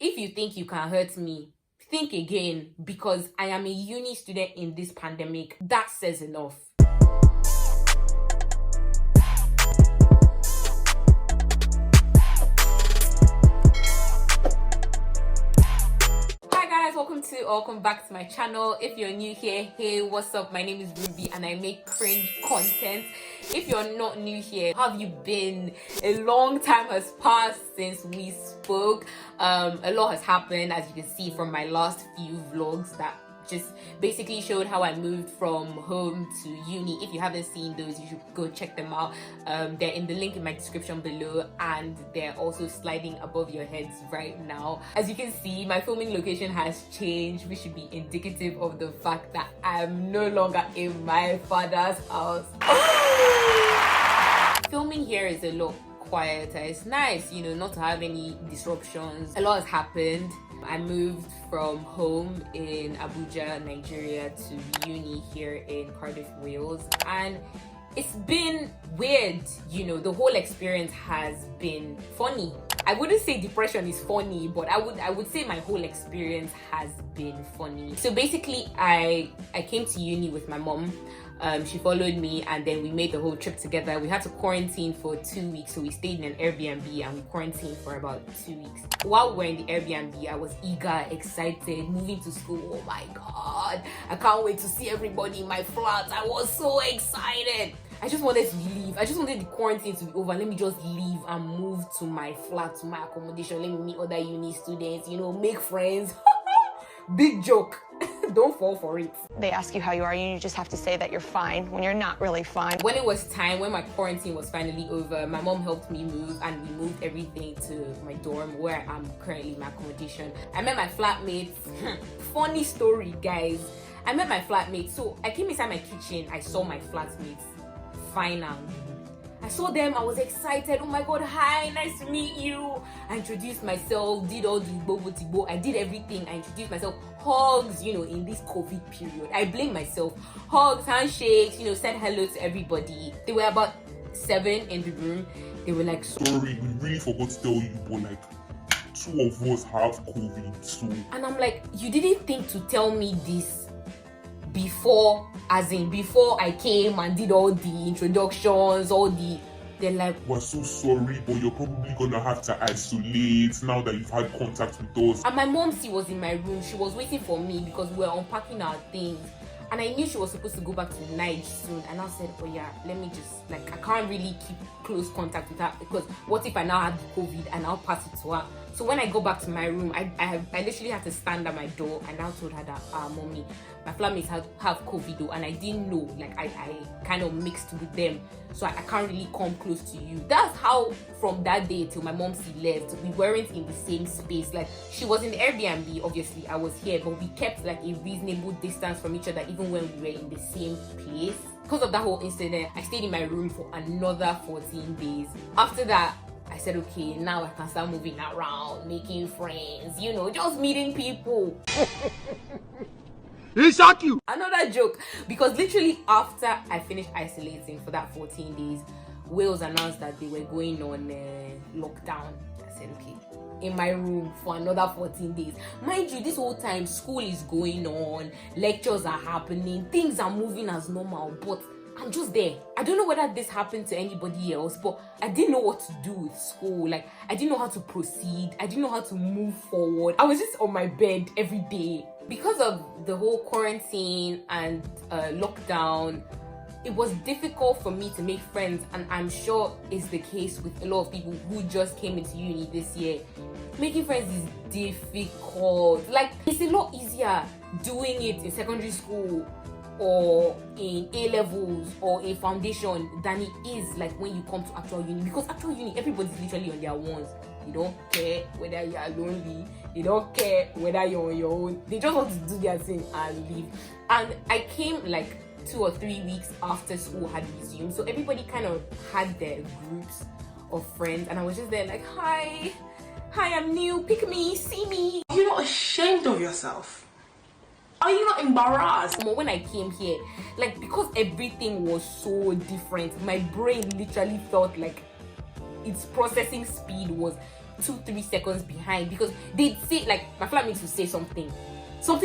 If you think you can hurt me, think again, because I am a uni student in this pandemic. That says enough. Welcome back to my channel. If you're new here, hey, what's up? My name is Ruby and I make cringe content. If you're not new here, how have you been? A long time has passed since we spoke. A lot has happened, as you can see from my last few vlogs that just basically showed how I moved from home to uni. If you haven't seen those, you should go check them out. They're in the link in my description below, and they're also sliding above your heads right now. As you can see, my filming location has changed, which should be indicative of the fact that I'm no longer in my father's house. Filming here is a lot quieter. It's nice, you know, not to have any disruptions. A lot has happened. I moved from home in Abuja, Nigeria, to uni here in Cardiff, Wales, and it's been weird. You know, the whole experience has been funny. I wouldn't say depression is funny, but I would say my whole experience has been funny. So basically, I came to uni with my mom. She followed me, and then we made the whole trip together. We had to quarantine for 2 weeks, so we stayed in an Airbnb and we quarantined for about 2 weeks. While we were in the Airbnb, I was eager, excited, moving to school. Oh my god, I can't wait to see everybody in my flat. I was so excited. I just wanted to leave. I just wanted the quarantine to be over. Let me just leave and move to my flat, to my accommodation. Let me meet other uni students, you know, make friends. Big joke. Don't fall for it. They ask you how you are, and you just have to say that you're fine when you're not really fine. When it was time, when my quarantine was finally over, my mom helped me move, and we moved everything to my dorm where I'm currently in my accommodation. I met my flatmates. Funny story, guys. I met my flatmates. So I came inside my kitchen, I saw my flatmates. Final. I saw them, I was excited. Oh my god, hi, nice to meet you. I introduced myself, did all the bobo tibo. I did everything. I introduced myself. Hugs, you know, in this COVID period. I blame myself. Hugs, handshakes, you know, said hello to everybody. There were about 7 in the room. They were like, sorry, we really forgot to tell you, but like 2 of us have COVID, so. And I'm like, you didn't think to tell me this before, as in before I came and did all the introductions, all the, they're like, we're so sorry, but you're probably gonna have to isolate now that you've had contact with us. And my mom, she was in my room. She was waiting for me because we were unpacking our things, and I knew she was supposed to go back to Niger soon. And I said, oh yeah, let me just, like, I can't really keep close contact with her, because what if I now have the COVID and I'll pass it to her? So when I go back to my room, I literally had to stand at my door, and I told her that, mommy, my flatmates have COVID though, and I didn't know, like I kind of mixed with them, so I can't really come close to you. That's how from that day till my mom left, we weren't in the same space. Like, she was in the Airbnb, obviously I was here, but we kept like a reasonable distance from each other even when we were in the same place. Because of that whole incident, I stayed in my room for another 14 days. After that, I said, okay, now I can start moving around, making friends, you know, just meeting people. He shot you. Another joke, because literally after I finished isolating for that 14 days, Wales announced that they were going on lockdown. I said, okay, in my room for another 14 days. Mind you, this whole time school is going on, lectures are happening, things are moving as normal, but I'm just there. I don't know whether this happened to anybody else, but I didn't know what to do with school. Like, I didn't know how to proceed. I didn't know how to move forward. I was just on my bed every day. Because of the whole quarantine and lockdown, it was difficult for me to make friends, and I'm sure it's the case with a lot of people who just came into uni this year. Making friends is difficult. Like, it's a lot easier doing it in secondary school or in A-levels or in foundation than it is like when you come to actual uni, because actual uni, everybody's literally on their ones. They don't care whether you are lonely, they don't care whether you're on your own, they just want to do their thing and leave. And I came like 2 or 3 weeks after school had resumed, so everybody kind of had their groups of friends, and I was just there like, hi, I'm new, pick me, see me. Are you not ashamed of yourself? Are you not embarrassed? When I came here, like, because everything was so different, my brain literally felt like its processing speed was 2-3 seconds behind, because they'd say, like, my flatmates would say something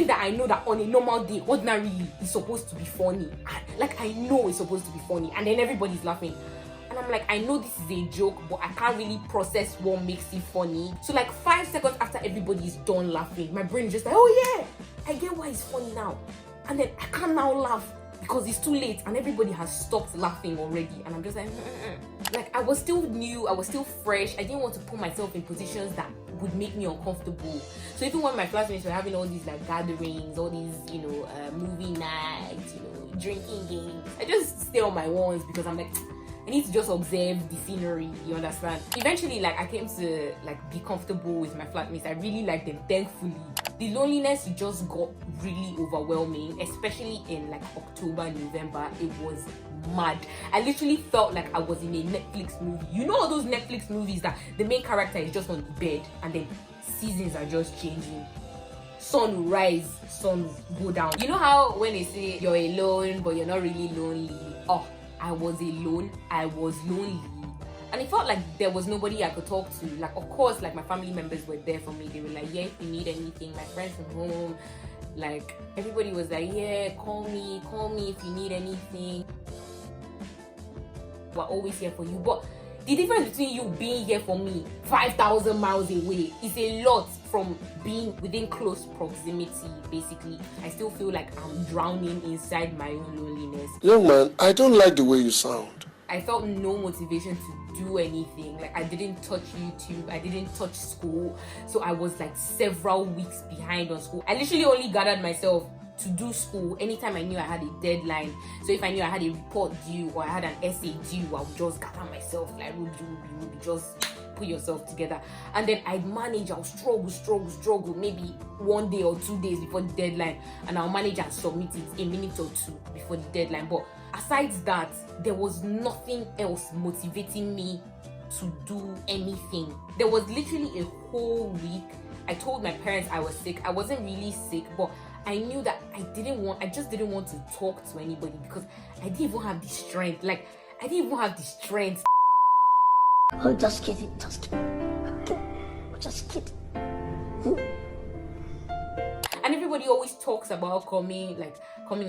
that I know that on a normal day, ordinarily, is supposed to be funny. Like, I know it's supposed to be funny, and then everybody's laughing. And I'm like, I know this is a joke, but I can't really process what makes it funny. So like 5 seconds after everybody's done laughing, my brain is just like, oh yeah, I get why it's funny now. And then I can't now laugh because it's too late and everybody has stopped laughing already. And I'm just like, like, I was still new, I was still fresh. I didn't want to put myself in positions that would make me uncomfortable. So even when my classmates were having all these like gatherings, all these, you know, movie nights, you know, drinking games, I just stay on my ones because I'm like, I need to just observe the scenery, you understand? Eventually, like, I came to like be comfortable with my flatmates. I really liked them, thankfully. The loneliness just got really overwhelming, especially in like October, November. It was mad. I literally felt like I was in a Netflix movie. You know all those Netflix movies that the main character is just on the bed and then seasons are just changing. Sun will rise, sun will go down. You know how when they say you're alone but you're not really lonely? Oh, I was alone, I was lonely, and it felt like there was nobody I could talk to. Like, of course, like my family members were there for me. They were like, yeah, if you need anything. My friends from home, like everybody was like, yeah, call me if you need anything. We're always here for you. But the difference between you being here for me 5,000 miles away is a lot from being within close proximity. Basically, I still feel like I'm drowning inside my own loneliness. Young man, I don't like the way you sound. I felt no motivation to do anything. Like, I didn't touch YouTube, I didn't touch school, so I was like several weeks behind on school. I literally only gathered myself to do school anytime I knew I had a deadline. So if I knew I had a report due or I had an essay due, I would just gather myself like Ruby, just put yourself together. And then I'd manage, I'll struggle maybe 1 day or 2 days before the deadline, and I'll manage and submit it a minute or two before the deadline. But aside that, there was nothing else motivating me to do anything. There was literally a whole week. I told my parents I was sick. I wasn't really sick, but I knew that I just didn't want to talk to anybody because I didn't even have the strength. Like, I didn't even have the strength. Oh, just kidding. Just kidding. And everybody always talks about coming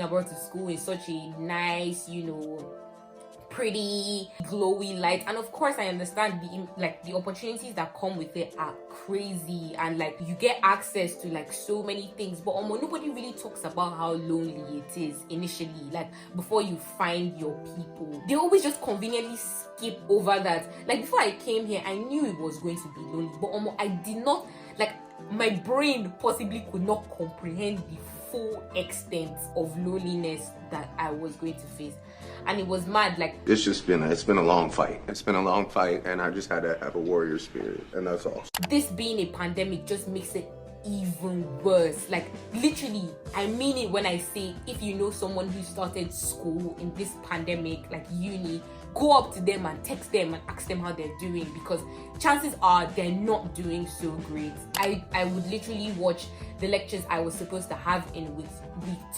abroad to school in such a nice, you know, pretty, glowy light. And of course, I understand the opportunities that come with it are crazy, and like you get access to like so many things. But nobody really talks about how lonely it is initially, like before you find your people. They always just conveniently skip over that. Like, before I came here, I knew it was going to be lonely, but I did not, like, my brain possibly could not comprehend the full extent of loneliness that I was going to face. And it was mad. Like, it's been a long fight. It's been a long fight, and I just had to have a warrior spirit, and that's all. This being a pandemic just makes it even worse. Like, literally, I mean it when I say, if you know someone who started school in this pandemic, like uni, go up to them and text them and ask them how they're doing, because chances are they're not doing so great. I would literally watch the lectures I was supposed to have in week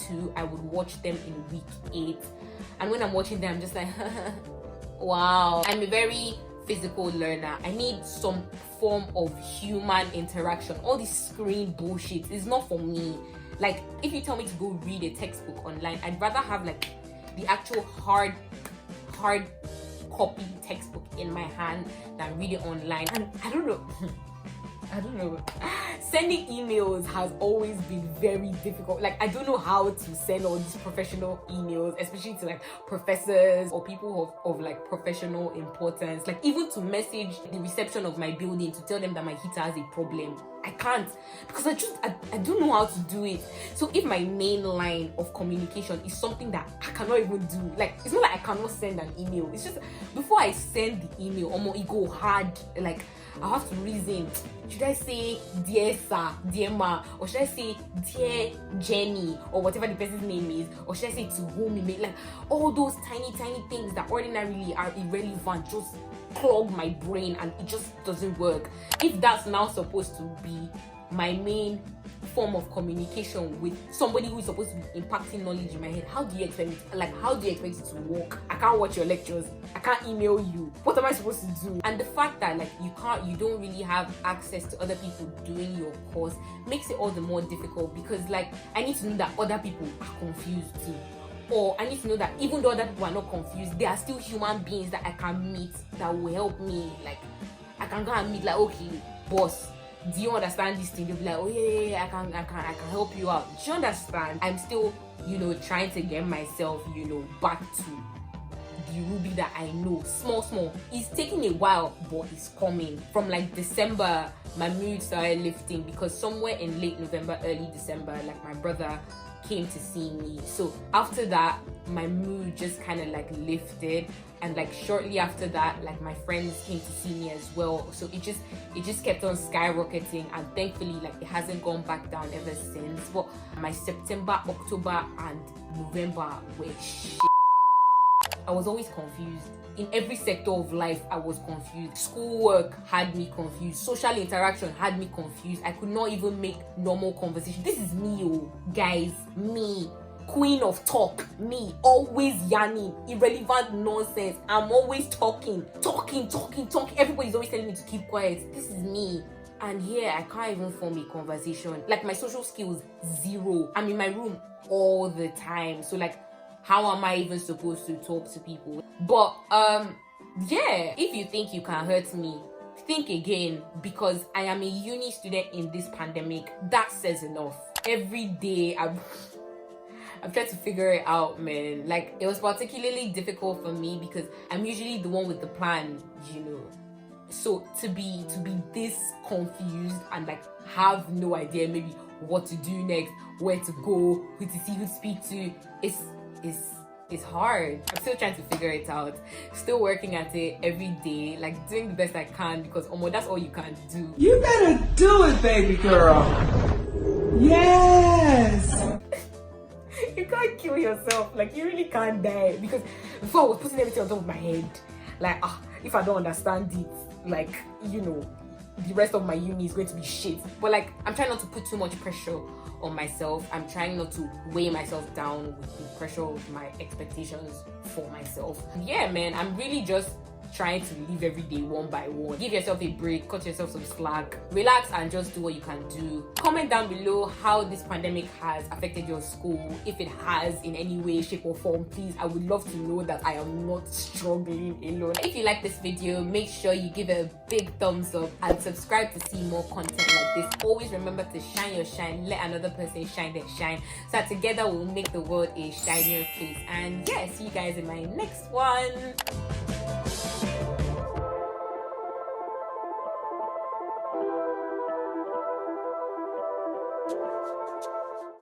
2. I would watch them in week 8, and when I'm watching them, I'm just like wow. I'm a very physical learner. I need some form of human interaction. All this screen bullshit is not for me. Like, if you tell me to go read a textbook online, I'd rather have like the actual hard copy textbook in my hand than read it online. And I don't know sending emails has always been very difficult. Like, I don't know how to send all these professional emails, especially to like professors or people of like professional importance. Like, even to message the reception of my building to tell them that my heater has a problem, I can't, because I don't know how to do it. So if my main line of communication is something that I cannot even do, like, it's not like I cannot send an email, it's just before I send the email, it go hard. Like, I have to reason, should I say dear sir, dear ma, or should I say dear Jenny, or whatever the person's name is, or should I say to whom it may, like, all those tiny things that ordinarily are irrelevant just clog my brain, and it just doesn't work. If that's now supposed to be my main form of communication with somebody who is supposed to be impacting knowledge in my head, how do you expect it? Like, how do you expect it to work? I can't watch your lectures. I can't email you. What am I supposed to do? And the fact that like you don't really have access to other people doing your course makes it all the more difficult, because like I need to know that other people are confused too. Or I need to know that even though other people are not confused, there are still human beings that I can meet that will help me. Like, I can go and meet, like, okay, boss, do you understand this thing? They'll be like, oh yeah, I can help you out. Do you understand? I'm still, trying to get myself, back to the Ruby that I know. Small. It's taking a while, but it's coming. From like December, my mood started lifting, because somewhere in late November, early December, like my brother came to see me. So after that, my mood just kind of like lifted, and like shortly after that, like my friends came to see me as well. So it just kept on skyrocketing, and thankfully like it hasn't gone back down ever since. But my September, October and November were shit. I was always confused. In every sector of life, I was confused. Schoolwork had me confused. Social interaction had me confused. I could not even make normal conversation. This is me, oh, guys. Me. Queen of talk. Me. Always yarning. Irrelevant nonsense. I'm always talking. Everybody's always telling me to keep quiet. This is me. And here, I can't even form a conversation. Like, my social skills, zero. I'm in my room all the time. So, like, how am I even supposed to talk to people? But yeah, if you think you can hurt me, think again, because I am a uni student in this pandemic. That says enough. Every day I'm trying to figure it out, man. Like, it was particularly difficult for me because I'm usually the one with the plan, So to be this confused and like have no idea maybe what to do next, where to go, who to see, who to speak to, it's hard. I'm still trying to figure it out. Still working at it every day, like doing the best I can, because that's all you can do. You better do it, baby girl. Yes. You can't kill yourself. Like, you really can't die. Because before I was putting everything on top of my head, like, if I don't understand it, like, the rest of my uni is going to be shit. But like, I'm trying not to put too much pressure on myself. I'm trying not to weigh myself down with the pressure of my expectations for myself. Yeah, man, I'm really just trying to live every day one by one. Give yourself a break, cut yourself some slack, relax, and just do what you can do. Comment down below how this pandemic has affected your school. If it has in any way, shape or form, please, I would love to know that I am not struggling alone. If you like this video, make sure you give it a big thumbs up and subscribe to see more content like this. Always remember to shine your shine, let another person shine their shine, so that together we'll make the world a shinier place. And yeah, see you guys in my next one.